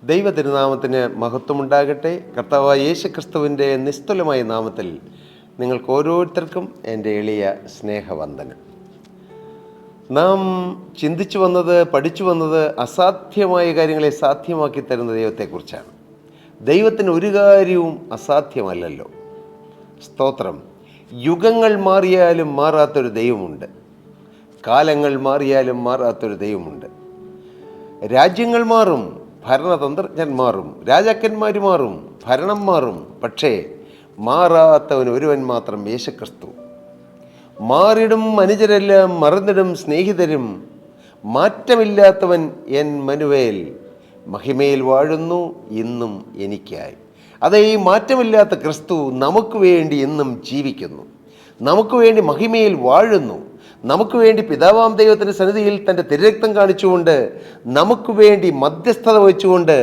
ദൈവ തിരുനാമത്തിന് മഹത്വമുണ്ടാകട്ടെ. കർത്താവായ യേശു ക്രിസ്തുവിൻ്റെ നിസ്തുലമായ നാമത്തിൽ നിങ്ങൾക്ക് ഓരോരുത്തർക്കും എൻ്റെ എളിയ സ്നേഹവന്ദനം. നാം ചിന്തിച്ചു വന്നത്, പഠിച്ചു വന്നത് അസാധ്യമായ കാര്യങ്ങളെ സാധ്യമാക്കി തരുന്ന ദൈവത്തെക്കുറിച്ചാണ്. ദൈവത്തിന് ഒരു കാര്യവും അസാധ്യമല്ലല്ലോ. സ്തോത്രം. യുഗങ്ങൾ മാറിയാലും മാറാത്തൊരു ദൈവമുണ്ട്. കാലങ്ങൾ മാറിയാലും മാറാത്തൊരു ദൈവമുണ്ട്. രാജ്യങ്ങൾ മാറും, ഭരണതന്ത്രജ്ഞന്മാരും രാജാക്കന്മാർ മാറും, ഭരണം മാറും, പക്ഷേ മാറാത്തവൻ ഒരുവൻ മാത്രം, യേശുക്രിസ്തു. മാറിടും അനുജരെല്ലാം മറന്നിടും സ്നേഹിതരും, മാറ്റമില്ലാത്തവൻ എൻ മനുവേൽ, മഹിമയിൽ വാഴുന്നു ഇന്നും എനിക്കായി. അതേ, ഈ മാറ്റമില്ലാത്ത ക്രിസ്തു നമുക്ക് വേണ്ടി ഇന്നും ജീവിക്കുന്നു, നമുക്ക് വേണ്ടി മഹിമയിൽ വാഴുന്നു, നമുക്ക് വേണ്ടി പിതാവാം ദൈവത്തിൻ്റെ സന്നിധിയിൽ തൻ്റെ തിരുരക്തം കാണിച്ചുകൊണ്ട്, നമുക്ക് വേണ്ടി മധ്യസ്ഥത വഹിച്ചുകൊണ്ട്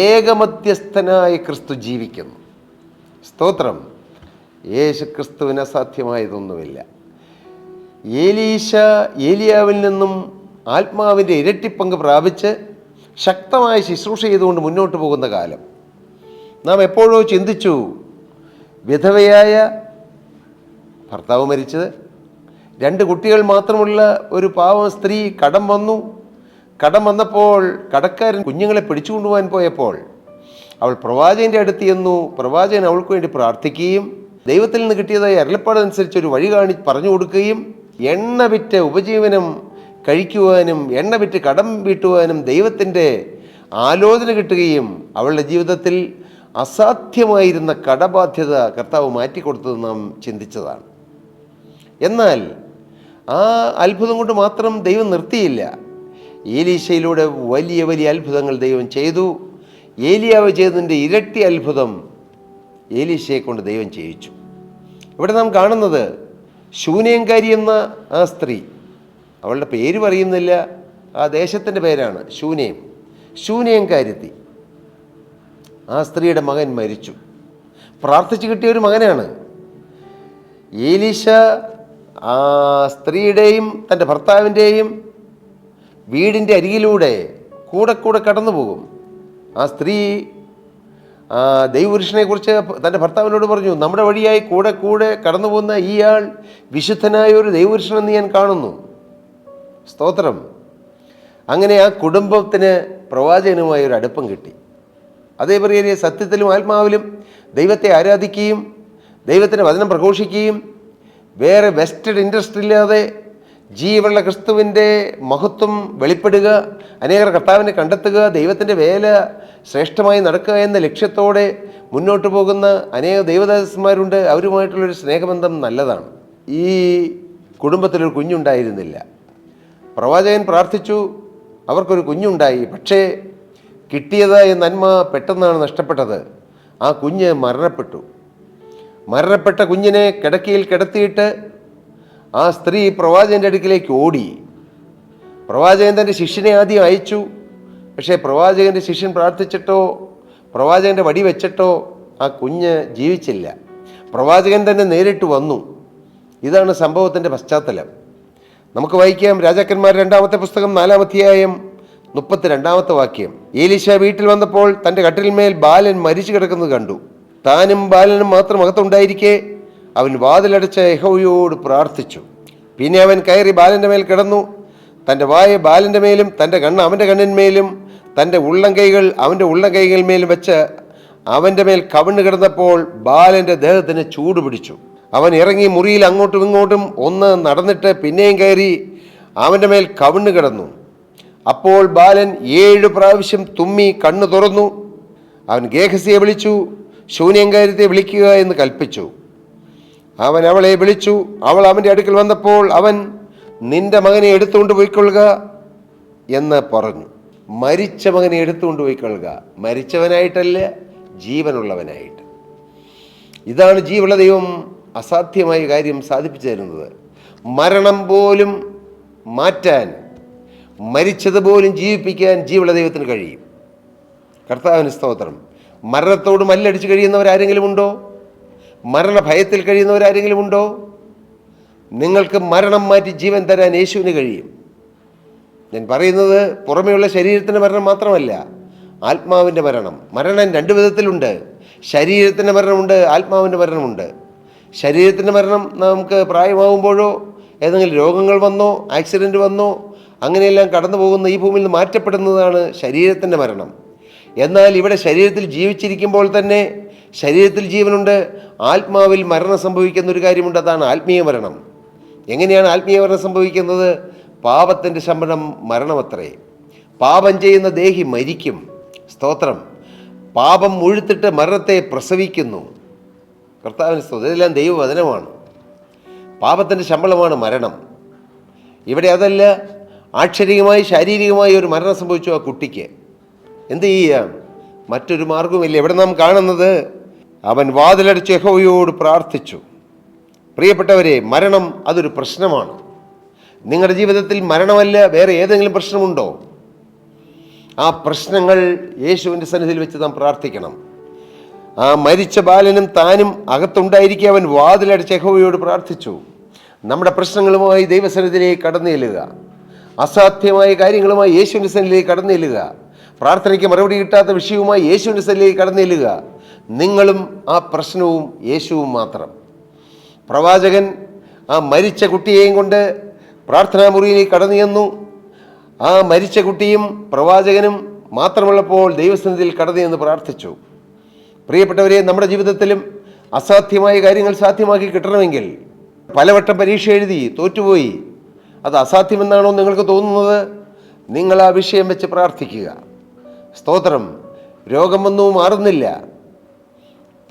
ഏകമധ്യസ്ഥനായ ക്രിസ്തു ജീവിക്കുന്നു. സ്തോത്രം. യേശു ക്രിസ്തുവിന് അസാധ്യമായതൊന്നുമില്ല. ഏലിയാവിൽ നിന്നും ആത്മാവിൻ്റെ ഇരട്ടിപ്പങ്ക് പ്രാപിച്ച് ശക്തമായ ശുശ്രൂഷ ചെയ്തുകൊണ്ട് മുന്നോട്ട് പോകുന്ന കാലം നാം എപ്പോഴോ ചിന്തിച്ചു. വിധവയായ ഭർത്താവ് മരിച്ചത്, 2 കുട്ടികൾ മാത്രമുള്ള ഒരു പാവം സ്ത്രീ കടം വന്നപ്പോൾ കടക്കാരൻ കുഞ്ഞുങ്ങളെ പിടിച്ചുകൊണ്ടുപോകാൻ പോയപ്പോൾ അവൾ പ്രവാചകൻ്റെ അടുത്ത് ചെന്നു. പ്രവാചകൻ അവൾക്ക് വേണ്ടി പ്രാർത്ഥിക്കുകയും ദൈവത്തിൽ നിന്ന് കിട്ടിയതായ അരുളപ്പാടനുസരിച്ച് ഒരു വഴി പറഞ്ഞു കൊടുക്കുകയും എണ്ണ വിറ്റ് ഉപജീവനം കഴിക്കുവാനും എണ്ണ വിറ്റ് കടം വീട്ടുവാനും ദൈവത്തിൻ്റെ ആലോചന കിട്ടുകയും അവളുടെ ജീവിതത്തിൽ അസാധ്യമായിരുന്ന കടബാധ്യത കർത്താവ് മാറ്റിക്കൊടുത്തത് നാം ചിന്തിച്ചതാണ്. എന്നാൽ ആ അത്ഭുതം കൊണ്ട് മാത്രം ദൈവം നിർത്തിയില്ല. ഏലീശയിലൂടെ വലിയ വലിയ അത്ഭുതങ്ങൾ ദൈവം ചെയ്തു. ഏലിയാവ് ചെയ്തതിൻ്റെ ഇരട്ടി അത്ഭുതം ഏലീശയെ കൊണ്ട് ദൈവം ചെയ്യിച്ചു. ഇവിടെ നാം കാണുന്നത് ശൂനേംകാരി എന്ന ആ സ്ത്രീ, അവളുടെ പേര് പറയുന്നില്ല, ആ ദേശത്തിൻ്റെ പേരാണ് ശൂനേംകാരിത്തി. ആ സ്ത്രീയുടെ മകൻ മരിച്ചു. പ്രാർത്ഥിച്ചു കിട്ടിയ ഒരു മകനാണ്. ഏലീശ ആ സ്ത്രീയുടെയും തൻ്റെ ഭർത്താവിൻ്റെയും വീടിൻ്റെ അരികിലൂടെ കൂടെ കടന്നു പോകും. ആ സ്ത്രീ ദൈവപുരുഷനെക്കുറിച്ച് തൻ്റെ ഭർത്താവിനോട് പറഞ്ഞു, നമ്മുടെ വഴിയായി കൂടെ കടന്നു പോകുന്ന ഇയാൾ വിശുദ്ധനായ ഒരു ദൈവപുരുഷനെന്ന് ഞാൻ കാണുന്നു. സ്തോത്രം. അങ്ങനെ ആ കുടുംബത്തിന് പ്രവാചകനുമായ ഒരു അടുപ്പം കിട്ടി. അതേപോലെ സത്യത്തിലും ആത്മാവിലും ദൈവത്തെ ആരാധിക്കുകയും ദൈവത്തിൻ്റെ വചനം പ്രഘോഷിക്കുകയും വേറെ വെസ്റ്റഡ് ഇൻട്രസ്റ്റ് ഇല്ലാതെ ജീവനുള്ള ക്രിസ്തുവിൻ്റെ മഹത്വം വെളിപ്പെടുക, അനേകർ കർത്താവിനെ കണ്ടെത്തുക, ദൈവത്തിൻ്റെ വേല ശ്രേഷ്ഠമായി നടക്കുക എന്ന ലക്ഷ്യത്തോടെ മുന്നോട്ട് പോകുന്ന അനേക ദൈവദാസന്മാരുണ്ട്. അവരുമായിട്ടുള്ളൊരു സ്നേഹബന്ധം നല്ലതാണ്. ഈ കുടുംബത്തിലൊരു കുഞ്ഞുണ്ടായിരുന്നില്ല. പ്രവാചകൻ പ്രാർത്ഥിച്ചു, അവർക്കൊരു കുഞ്ഞുണ്ടായി. പക്ഷേ കിട്ടിയതായ നന്മ പെട്ടെന്നാണ് നഷ്ടപ്പെട്ടത്. ആ കുഞ്ഞ് മരണപ്പെട്ട കുഞ്ഞിനെ കിടക്കയിൽ കിടത്തിയിട്ട് ആ സ്ത്രീ പ്രവാചകൻ്റെ അടുക്കിലേക്ക് ഓടി. പ്രവാചകൻ തൻ്റെ ശിഷ്യനെ ആദ്യം അയച്ചു. പക്ഷേ പ്രവാചകൻ്റെ ശിഷ്യൻ പ്രാർത്ഥിച്ചിട്ടോ പ്രവാചകൻ്റെ വടി വെച്ചിട്ടോ ആ കുഞ്ഞ് ജീവിച്ചില്ല. പ്രവാചകൻ തന്നെ നേരിട്ട് വന്നു. ഇതാണ് സംഭവത്തിൻ്റെ പശ്ചാത്തലം. നമുക്ക് വായിക്കാം. രാജാക്കന്മാർ 2-ാമത്തെ പുസ്തകം 4-ാം അധ്യായം 32-ാമത്തെ വാക്യം. ഏലീശ വീട്ടിൽ വന്നപ്പോൾ തൻ്റെ കട്ടിലിന്മേൽ ബാലൻ മരിച്ചു കിടക്കുന്നത് കണ്ടു. താനും ബാലനും മാത്രം അകത്തുണ്ടായിരിക്കെ അവൻ വാതിലടച്ച യഹോവയോട് പ്രാർത്ഥിച്ചു. പിന്നെ അവൻ കയറി ബാലൻ്റെ മേൽ കിടന്നു. തൻ്റെ വായ ബാലൻ്റെ മേലും തൻ്റെ കണ്ണ് അവൻ്റെ കണ്ണിന്മേലും തൻ്റെ ഉള്ളംകൈകൾ അവൻ്റെ ഉള്ളംകൈകളിന്മേലും വെച്ച് അവൻ്റെ മേൽ കവിണ്ണ് കിടന്നപ്പോൾ ബാലൻ്റെ ദേഹത്തിന് ചൂട് പിടിച്ചു. അവൻ ഇറങ്ങി മുറിയിൽ അങ്ങോട്ടും ഇങ്ങോട്ടും ഒന്ന് നടന്നിട്ട് പിന്നെയും കയറി അവൻ്റെ മേൽ കവിണ്ണ് കിടന്നു. അപ്പോൾ ബാലൻ 7 പ്രാവശ്യം തുമ്മി കണ്ണ് തുറന്നു. അവൻ ഗേഹസിയെ വിളിച്ചു, ശൂന്യംകാര്യത്തെ വിളിക്കുക എന്ന് കൽപ്പിച്ചു. അവൻ അവളെ വിളിച്ചു. അവൾ അവൻ്റെ അടുക്കൽ വന്നപ്പോൾ അവൻ, നിന്റെ മകനെ എടുത്തുകൊണ്ട് പോയിക്കൊള്ളുക എന്ന് പറഞ്ഞു. മരിച്ച മകനെ എടുത്തുകൊണ്ട് പോയിക്കൊള്ളുക. മരിച്ചവനായിട്ടല്ല, ജീവനുള്ളവനായിട്ട്. ഇതാണ് ജീവനുള്ള ദൈവം അസാധ്യമായ കാര്യം സാധിപ്പിച്ചു തരുന്നത്. മരണം പോലും മാറ്റാൻ, മരിച്ചതുപോലും ജീവിപ്പിക്കാൻ ജീവനുള്ള ദൈവത്തിന് കഴിയും. കർത്താവിന് സ്തോത്രം. മരണത്തോട് മല്ലടിച്ച് കഴിയുന്നവരാരെങ്കിലും ഉണ്ടോ? മരണഭയത്തിൽ കഴിയുന്നവരാരെങ്കിലും ഉണ്ടോ? നിങ്ങൾക്ക് മരണം മാറ്റി ജീവൻ തരാൻ യേശുവിന് കഴിയും. ഞാൻ പറയുന്നത് പുറമേയുള്ള ശരീരത്തിൻ്റെ മരണം മാത്രമല്ല, ആത്മാവിൻ്റെ മരണം. മരണം രണ്ട് വിധത്തിലുണ്ട്. ശരീരത്തിൻ്റെ മരണമുണ്ട്, ആത്മാവിൻ്റെ മരണമുണ്ട്. ശരീരത്തിൻ്റെ മരണം നമുക്ക് പ്രായമാകുമ്പോഴോ ഏതെങ്കിലും രോഗങ്ങൾ വന്നോ ആക്സിഡൻറ്റ് വന്നോ അങ്ങനെയെല്ലാം കടന്നു പോകുന്ന ഈ ഭൂമിയിൽ നിന്ന് മാറ്റപ്പെടുന്നതാണ് ശരീരത്തിൻ്റെ മരണം. എന്നാൽ ഇവിടെ ശരീരത്തിൽ ജീവിച്ചിരിക്കുമ്പോൾ തന്നെ ശരീരത്തിൽ ജീവനുണ്ട്, ആത്മാവിൽ മരണം സംഭവിക്കുന്ന ഒരു കാര്യമുണ്ട്, അതാണ് ആത്മീയ മരണം. എങ്ങനെയാണ് ആത്മീയ മരണം സംഭവിക്കുന്നത്? പാപത്തിൻ്റെ ശമ്പളം മരണമത്രേ. പാപം ചെയ്യുന്ന ദേഹി മരിക്കും. സ്തോത്രം. പാപം മുഴുത്തിട്ട് മരണത്തെ പ്രസവിക്കുന്നു. കർത്താവിന് സ്തോത്രം. ഇതെല്ലാം ദൈവവചനമാണ്. പാപത്തിൻ്റെ ശമ്പളമാണ് മരണം. ഇവിടെ അതല്ല, ആക്ഷരികമായി ശാരീരികമായി ഒരു മരണം സംഭവിച്ചു ആ കുട്ടിക്ക്. എന്ത് ചെയ്യാം? മറ്റൊരു മാർഗവുമില്ല. ഇവിടെ നാം കാണുന്നത് അവൻ വാതിലടച്ച് യഹോവയോട് പ്രാർത്ഥിച്ചു. പ്രിയപ്പെട്ടവരെ, മരണം അതൊരു പ്രശ്നമാണ്. നിങ്ങളുടെ ജീവിതത്തിൽ മരണമല്ല വേറെ ഏതെങ്കിലും പ്രശ്നമുണ്ടോ? ആ പ്രശ്നങ്ങൾ യേശുവിൻ്റെ സന്നിധിയിൽ വെച്ച് നാം പ്രാർത്ഥിക്കണം. ആ മരിച്ച ബാലനും താനും അകത്തുണ്ടായിരിക്കെ അവൻ വാതിലടച്ച് യഹോവയോട് പ്രാർത്ഥിച്ചു. നമ്മുടെ പ്രശ്നങ്ങളുമായി ദൈവസന്നിധിയിലേക്ക് കടന്നു ചെല്ലുക. അസാധ്യമായ കാര്യങ്ങളുമായി യേശുവിൻ്റെ സന്നിധിയിലേക്ക് കടന്നു ചെല്ലുക. പ്രാർത്ഥനയ്ക്ക് മറുപടി കിട്ടാത്ത വിഷയവുമായി യേശുവിൻ്റെ സന്നിധിയിലേക്ക് കടന്നു ചെല്ലുക. നിങ്ങളും ആ പ്രശ്നവും യേശുവും മാത്രം. പ്രവാചകൻ ആ മരിച്ച കുട്ടിയെയും കൊണ്ട് പ്രാർത്ഥനാ മുറിയിലേക്ക് കടന്നു ചെന്നു. ആ മരിച്ച കുട്ടിയും പ്രവാചകനും മാത്രമുള്ളപ്പോൾ ദൈവസന്നിധിയിൽ കടന്നു ചെന്ന് പ്രാർത്ഥിച്ചു. പ്രിയപ്പെട്ടവരെ, നമ്മുടെ ജീവിതത്തിലും അസാധ്യമായ കാര്യങ്ങൾ സാധ്യമാക്കി കിട്ടണമെങ്കിൽ പലവട്ടം പരീക്ഷ എഴുതി തോറ്റുപോയി, അത് അസാധ്യമെന്നാണോ നിങ്ങൾക്ക് തോന്നുന്നത്? നിങ്ങൾ ആ വിഷയം വെച്ച് പ്രാർത്ഥിക്കുക. സ്തോത്രം. രോഗം വന്നു മാറുന്നില്ല,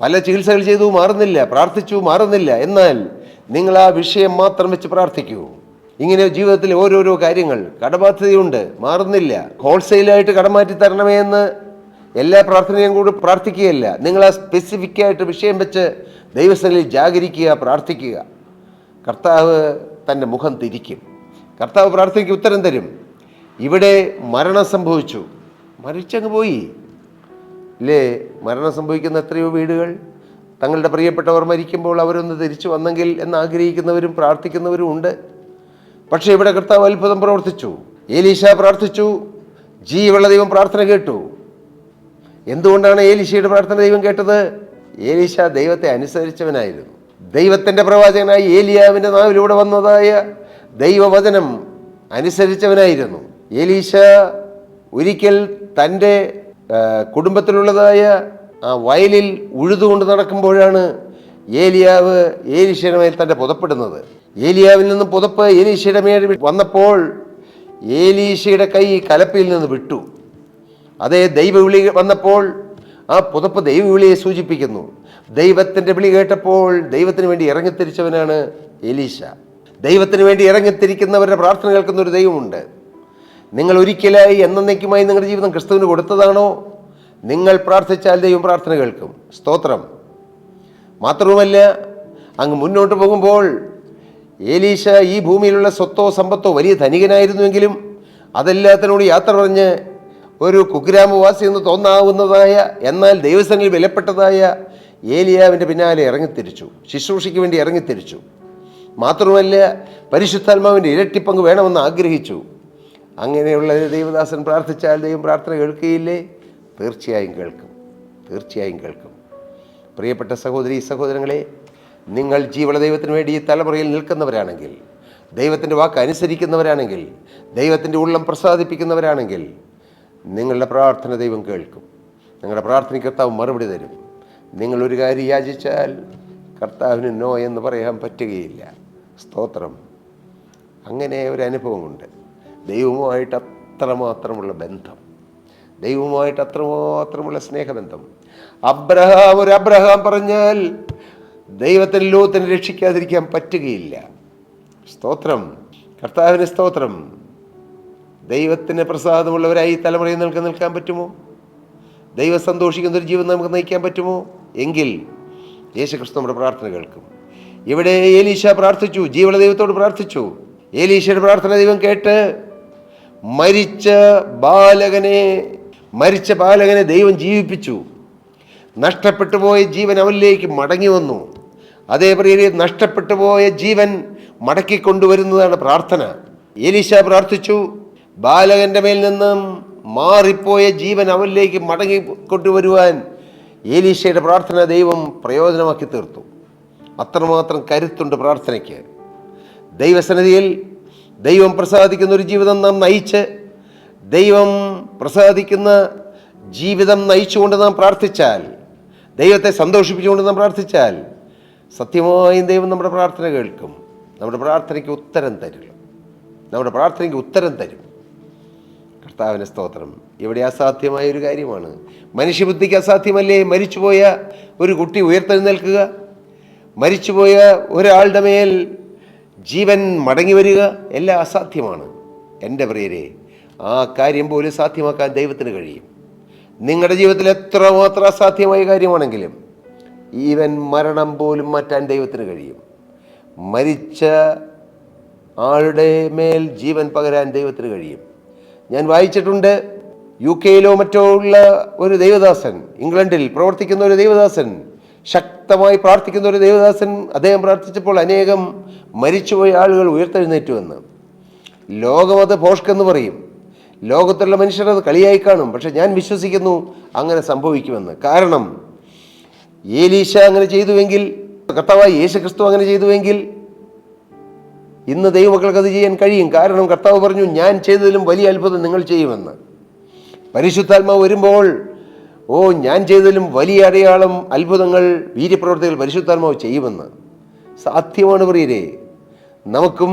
പല ചികിത്സകൾ ചെയ്തു മാറുന്നില്ല, പ്രാർത്ഥിച്ചു മാറുന്നില്ല, എന്നാൽ നിങ്ങൾ ആ വിഷയം മാത്രം വെച്ച് പ്രാർത്ഥിക്കൂ. ഇങ്ങനെ ജീവിതത്തിൽ ഓരോരോ കാര്യങ്ങൾ, കടബാധ്യതയുണ്ട് മാറുന്നില്ല, ഹോൾസെയിലായിട്ട് കടമാറ്റി തരണമേ എന്ന് എല്ലാ പ്രാർത്ഥനയും കൂടി പ്രാർത്ഥിക്കുകയല്ല. നിങ്ങൾ ആ സ്പെസിഫിക്കായിട്ട് വിഷയം വെച്ച് ദൈവസന്നിധിയിൽ ജാഗരിക്കുക, പ്രാർത്ഥിക്കുക. കർത്താവ് തൻ്റെ മുഖം തിരിക്കും. കർത്താവ് പ്രാർത്ഥനയ്ക്ക് ഉത്തരം തരും. ഇവിടെ മരണം സംഭവിച്ചു, മരിച്ചങ്ങ് പോയി ഇല്ലേ? മരണം സംഭവിക്കുന്ന എത്രയോ വീടുകൾ തങ്ങളുടെ പ്രിയപ്പെട്ടവർ മരിക്കുമ്പോൾ അവരൊന്ന് തിരിച്ചു വന്നെങ്കിൽ എന്ന് ആഗ്രഹിക്കുന്നവരും പ്രാർത്ഥിക്കുന്നവരും ഉണ്ട്. പക്ഷേ ഇവിടെ കർത്താവ് അത്ഭുതം പ്രവർത്തിച്ചു. ഏലീശ പ്രാർത്ഥിച്ചു, ജീവനുള്ള ദൈവം പ്രാർത്ഥന കേട്ടു. എന്തുകൊണ്ടാണ് ഏലീശയുടെ പ്രാർത്ഥന ദൈവം കേട്ടത്? ഏലീശ ദൈവത്തെ അനുസരിച്ചവനായിരുന്നു. ദൈവത്തിൻ്റെ പ്രവാചകനായി ഏലിയാവിൻ്റെ നാവിലൂടെ വന്നതായ ദൈവവചനം അനുസരിച്ചവനായിരുന്നു. ഏലീശ ഒരിക്കൽ തൻ്റെ കുടുംബത്തിലുള്ളതായ ആ വയലിൽ ഉഴുതുകൊണ്ട് നടക്കുമ്പോഴാണ് ഏലിയാവ് ഏലീശയുടെ മേൽ തൻ്റെ പുതപ്പെടുന്നത്. ഏലിയാവിൽ നിന്നും പുതപ്പ് ഏലീശയുടെ മേൽ വന്നപ്പോൾ ഏലീശയുടെ കൈ കലപ്പയിൽ നിന്ന് വിട്ടു. അതേ ദൈവവിളി വന്നപ്പോൾ ആ പുതപ്പ് ദൈവവിളിയെ സൂചിപ്പിക്കുന്നു. ദൈവത്തിൻ്റെ വിളി കേട്ടപ്പോൾ ദൈവത്തിന് വേണ്ടി ഇറങ്ങിത്തിരിച്ചവനാണ് ഏലീശ. ദൈവത്തിന് വേണ്ടി ഇറങ്ങിത്തിരിക്കുന്നവരുടെ പ്രാർത്ഥന കേൾക്കുന്ന ഒരു ദൈവമുണ്ട്. നിങ്ങൾ ഒരിക്കലായി എന്നേക്കുമായി നിങ്ങളുടെ ജീവിതം ക്രിസ്തുവിന് കൊടുത്തതാണോ? നിങ്ങൾ പ്രാർത്ഥിച്ചാൽ ദൈവം പ്രാർത്ഥന കേൾക്കും. സ്തോത്രം. മാത്രവുമല്ല, അങ്ങ് മുന്നോട്ട് പോകുമ്പോൾ ഏലീശ ഈ ഭൂമിയിലുള്ള സ്വത്തോ സമ്പത്തോ വലിയ ധനികനായിരുന്നുവെങ്കിലും അതെല്ലാത്തിനോട് യാത്ര പറഞ്ഞ് ഒരു കുഗ്രാമവാസി എന്ന് തോന്നാവുന്നതായ എന്നാൽ ദൈവസന്നിധിയിൽ വിലപ്പെട്ടതായ ഏലിയാവിൻ്റെ പിന്നാലെ ഇറങ്ങിത്തിരിച്ചു, ശുശ്രൂഷയ്ക്ക് വേണ്ടി ഇറങ്ങിത്തിരിച്ചു. മാത്രമല്ല, പരിശുദ്ധാത്മാവിൻ്റെ ഇരട്ടിപ്പങ്ക് വേണമെന്ന് ആഗ്രഹിച്ചു. അങ്ങനെയുള്ള ദൈവദാസൻ പ്രാർത്ഥിച്ചാൽ ദൈവം പ്രാർത്ഥന കേൾക്കുകയില്ലേ? തീർച്ചയായും കേൾക്കും, തീർച്ചയായും കേൾക്കും. പ്രിയപ്പെട്ട സഹോദരീ സഹോദരങ്ങളെ, നിങ്ങൾ ജീവനുള്ള ദൈവത്തിന് വേണ്ടി ഈ തലമുറയിൽ നിൽക്കുന്നവരാണെങ്കിൽ, ദൈവത്തിൻ്റെ വാക്ക് അനുസരിക്കുന്നവരാണെങ്കിൽ, ദൈവത്തിൻ്റെ ഉള്ളം പ്രസാദിപ്പിക്കുന്നവരാണെങ്കിൽ നിങ്ങളുടെ പ്രാർത്ഥന ദൈവം കേൾക്കും. നിങ്ങളുടെ പ്രാർത്ഥനയ്ക്ക് കർത്താവ് മറുപടി തരും. നിങ്ങളൊരു കാര്യം യാചിച്ചാൽ കർത്താവിന് നോ എന്ന് പറയാൻ പറ്റുകയില്ല. സ്തോത്രം. അങ്ങനെ ഒരു അനുഭവമുണ്ട്. ദൈവവുമായിട്ട് അത്രമാത്രമുള്ള ബന്ധം, ദൈവവുമായിട്ട് അത്രമാത്രമുള്ള സ്നേഹബന്ധം. ഒരു അബ്രഹാം പറഞ്ഞാൽ ദൈവത്തിന് ലോകത്തിന് രക്ഷിക്കാതിരിക്കാൻ പറ്റുകയില്ല. സ്തോത്രം. കർത്താവിന് സ്തോത്രം. ദൈവത്തിന് പ്രസാദമുള്ളവരായി ഈ തലമുറയിൽ നിൽക്കാൻ പറ്റുമോ? ദൈവം സന്തോഷിക്കുന്ന ഒരു ജീവിതം നമുക്ക് നയിക്കാൻ പറ്റുമോ? എങ്കിൽ യേശുക്രിസ്തു നമ്മുടെ പ്രാർത്ഥന കേൾക്കും. ഇവിടെ ഏലീശ പ്രാർത്ഥിച്ചു, ജീവനുള്ള ദൈവത്തോട് പ്രാർത്ഥിച്ചു. ഏലീശയുടെ പ്രാർത്ഥന ദൈവം കേട്ട് മരിച്ച ബാലകനെ ദൈവം ജീവിപ്പിച്ചു. നഷ്ടപ്പെട്ടു പോയ ജീവൻ അവനിലേക്ക് മടങ്ങി വന്നു. അതേ പ്രിയരെ, നഷ്ടപ്പെട്ടു പോയ ജീവൻ മടക്കിക്കൊണ്ടുവരുന്നതാണ് പ്രാർത്ഥന. ഏലീശ പ്രാർത്ഥിച്ചു, ബാലകന്റെ മേൽ നിന്നും മാറിപ്പോയ ജീവൻ അവനിലേക്ക് മടങ്ങി കൊണ്ടുവരുവാൻ ഏലീശയുടെ പ്രാർത്ഥന ദൈവം പ്രയോജനമാക്കി തീർത്തു. അത്രമാത്രം കരുത്തുണ്ട് പ്രാർത്ഥനയ്ക്ക്. ദൈവസന്നിധിയിൽ ദൈവം പ്രസാദിക്കുന്ന ഒരു ജീവിതം നാം നയിച്ച്, ദൈവം പ്രസാദിക്കുന്ന ജീവിതം നയിച്ചുകൊണ്ട് നാം പ്രാർത്ഥിച്ചാൽ, ദൈവത്തെ സന്തോഷിപ്പിച്ചുകൊണ്ട് നാം പ്രാർത്ഥിച്ചാൽ, സത്യമായും ദൈവം നമ്മുടെ പ്രാർത്ഥന കേൾക്കും. നമ്മുടെ പ്രാർത്ഥനയ്ക്ക് ഉത്തരം തരും. നമ്മുടെ പ്രാർത്ഥനയ്ക്ക് ഉത്തരം തരും. കർത്താവിന് സ്തോത്രം. ഇവിടെ അസാധ്യമായ ഒരു കാര്യമാണ്. മനുഷ്യബുദ്ധിക്ക് അസാധ്യമല്ലേ മരിച്ചുപോയ ഒരു കുട്ടി ഉയർത്തെഴുന്നേൽക്കുക? മരിച്ചുപോയ ഒരാളുടെ മേൽ ജീവൻ മടങ്ങി വരിക? എല്ലാം അസാധ്യമാണ്. എൻ്റെ പ്രിയരെ, ആ കാര്യം പോലും സാധ്യമാക്കാൻ ദൈവത്തിന് കഴിയും. നിങ്ങളുടെ ജീവിതത്തിൽ എത്രമാത്രം അസാധ്യമായ കാര്യമാണെങ്കിലും ഈവൻ മരണം പോലും മാറ്റാൻ ദൈവത്തിന് കഴിയും. മരിച്ച ആളുടെ മേൽ ജീവൻ പകരാൻ ദൈവത്തിന് കഴിയും. ഞാൻ വായിച്ചിട്ടുണ്ട്, UK മറ്റോ ഉള്ള ഒരു ദൈവദാസൻ, ഇംഗ്ലണ്ടിൽ പ്രവർത്തിക്കുന്ന ഒരു ദൈവദാസൻ, ശക്തമായി പ്രാർത്ഥിക്കുന്ന ഒരു ദൈവദാസൻ, അദ്ദേഹം പ്രാർത്ഥിച്ചപ്പോൾ അനേകം മരിച്ചുപോയ ആളുകൾ ഉയർത്തെഴുന്നേറ്റുവെന്ന്. ലോകമത് ഭോഷ്കെന്ന് പറയും, ലോകത്തുള്ള മനുഷ്യരത് കളിയായി കാണും. പക്ഷെ ഞാൻ വിശ്വസിക്കുന്നു അങ്ങനെ സംഭവിക്കുമെന്ന്. കാരണം ഏലീശ അങ്ങനെ ചെയ്തുവെങ്കിൽ, കർത്താവായ യേശുക്രിസ്തു അങ്ങനെ ചെയ്തുവെങ്കിൽ, ഇന്ന് ദൈവമക്കൾക്ക് അത് ചെയ്യാൻ കഴിയും. കാരണം കർത്താവ് പറഞ്ഞു, ഞാൻ ചെയ്തതിലും വലിയ അത്ഭുതം നിങ്ങൾ ചെയ്യുമെന്ന്. പരിശുദ്ധാത്മാവ് വരുമ്പോൾ, ഞാൻ ചെയ്തതിലും വലിയ അടയാളം, അത്ഭുതങ്ങൾ, വീര്യപ്രവർത്തികൾ പരിശുദ്ധാത്മാവ് ചെയ്യുമെന്ന്. സാധ്യമാണ് പ്രിയരെ. നമുക്കും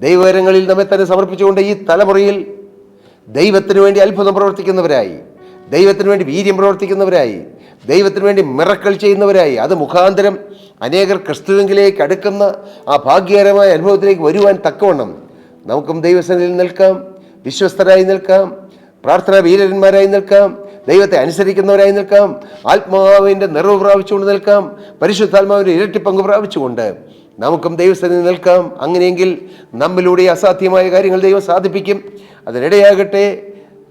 ദൈവകരങ്ങളിൽ നമ്മെ തന്നെ സമർപ്പിച്ചുകൊണ്ട് ഈ തലമുറയിൽ ദൈവത്തിന് വേണ്ടി അത്ഭുതം പ്രവർത്തിക്കുന്നവരായി, ദൈവത്തിന് വേണ്ടി വീര്യം പ്രവർത്തിക്കുന്നവരായി, ദൈവത്തിന് വേണ്ടി മിറക്കൾ ചെയ്യുന്നവരായി, അത് മുഖാന്തരം അനേകർ ക്രിസ്തുവിലേക്ക് അടുക്കുന്ന ആ ഭാഗ്യകരമായ അനുഭവത്തിലേക്ക് വരുവാൻ തക്കവണ്ണം നമുക്കും ദൈവസന്നിധിയിൽ നിൽക്കാം, വിശ്വസ്തരായി നിൽക്കാം, പ്രാർത്ഥനാ വീരന്മാരായി നിൽക്കാം, ദൈവത്തെ അനുസരിക്കുന്നവരായി നിൽക്കാം, ആത്മാവിൻ്റെ നിറവ് പ്രാപിച്ചുകൊണ്ട് നിൽക്കാം, പരിശുദ്ധാത്മാവിൻ്റെ ഇരട്ടി പങ്ക് പ്രാപിച്ചുകൊണ്ട് നമുക്കും ദൈവസന്നിധിയിൽ നിൽക്കാം. അങ്ങനെയെങ്കിൽ നമ്മിലൂടെ അസാധ്യമായ കാര്യങ്ങൾ ദൈവം സാധിപ്പിക്കും. അതിനിടയാകട്ടെ.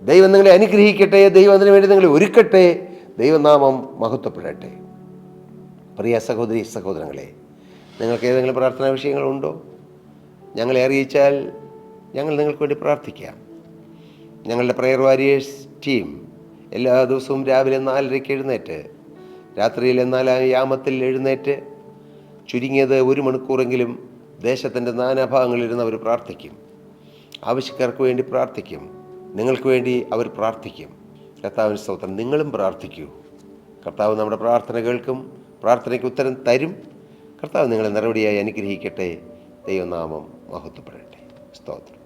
ദൈവം നിങ്ങളെ അനുഗ്രഹിക്കട്ടെ. ദൈവം അതിനു വേണ്ടി നിങ്ങളെ ഒരുക്കട്ടെ. ദൈവനാമം മഹത്വപ്പെടട്ടെ. പ്രിയ സഹോദരി സഹോദരങ്ങളെ, നിങ്ങൾക്ക് ഏതെങ്കിലും പ്രാർത്ഥനാ വിഷയങ്ങളുണ്ടോ? ഞങ്ങളെ അറിയിച്ചാൽ ഞങ്ങൾ നിങ്ങൾക്ക് വേണ്ടി പ്രാർത്ഥിക്കാം. ഞങ്ങളുടെ പ്രയർ വാരിയേഴ്സ് ടീം എല്ലാ ദിവസവും രാവിലെ 4:30 എഴുന്നേറ്റ്, രാത്രിയിലെ 4 യാമത്തിൽ എഴുന്നേറ്റ്, ചുരുങ്ങിയത് 1 മണിക്കൂറെങ്കിലും ദേശത്തിൻ്റെ നാനാഭാഗങ്ങളിലിരുന്ന് അവർ പ്രാർത്ഥിക്കും. ആവശ്യക്കാർക്ക് വേണ്ടി പ്രാർത്ഥിക്കും. നിങ്ങൾക്ക് വേണ്ടി അവർ പ്രാർത്ഥിക്കും. കർത്താവിന് സ്തോത്രം. നിങ്ങളും പ്രാർത്ഥിക്കൂ. കർത്താവ് നമ്മുടെ പ്രാർത്ഥന കേൾക്കും, പ്രാർത്ഥനയ്ക്ക് ഉത്തരം തരും. കർത്താവ് നിങ്ങളെ നിറവടിയായി അനുഗ്രഹിക്കട്ടെ. ദൈവനാമം മഹത്വപ്പെടട്ടെ. സ്തോത്രം.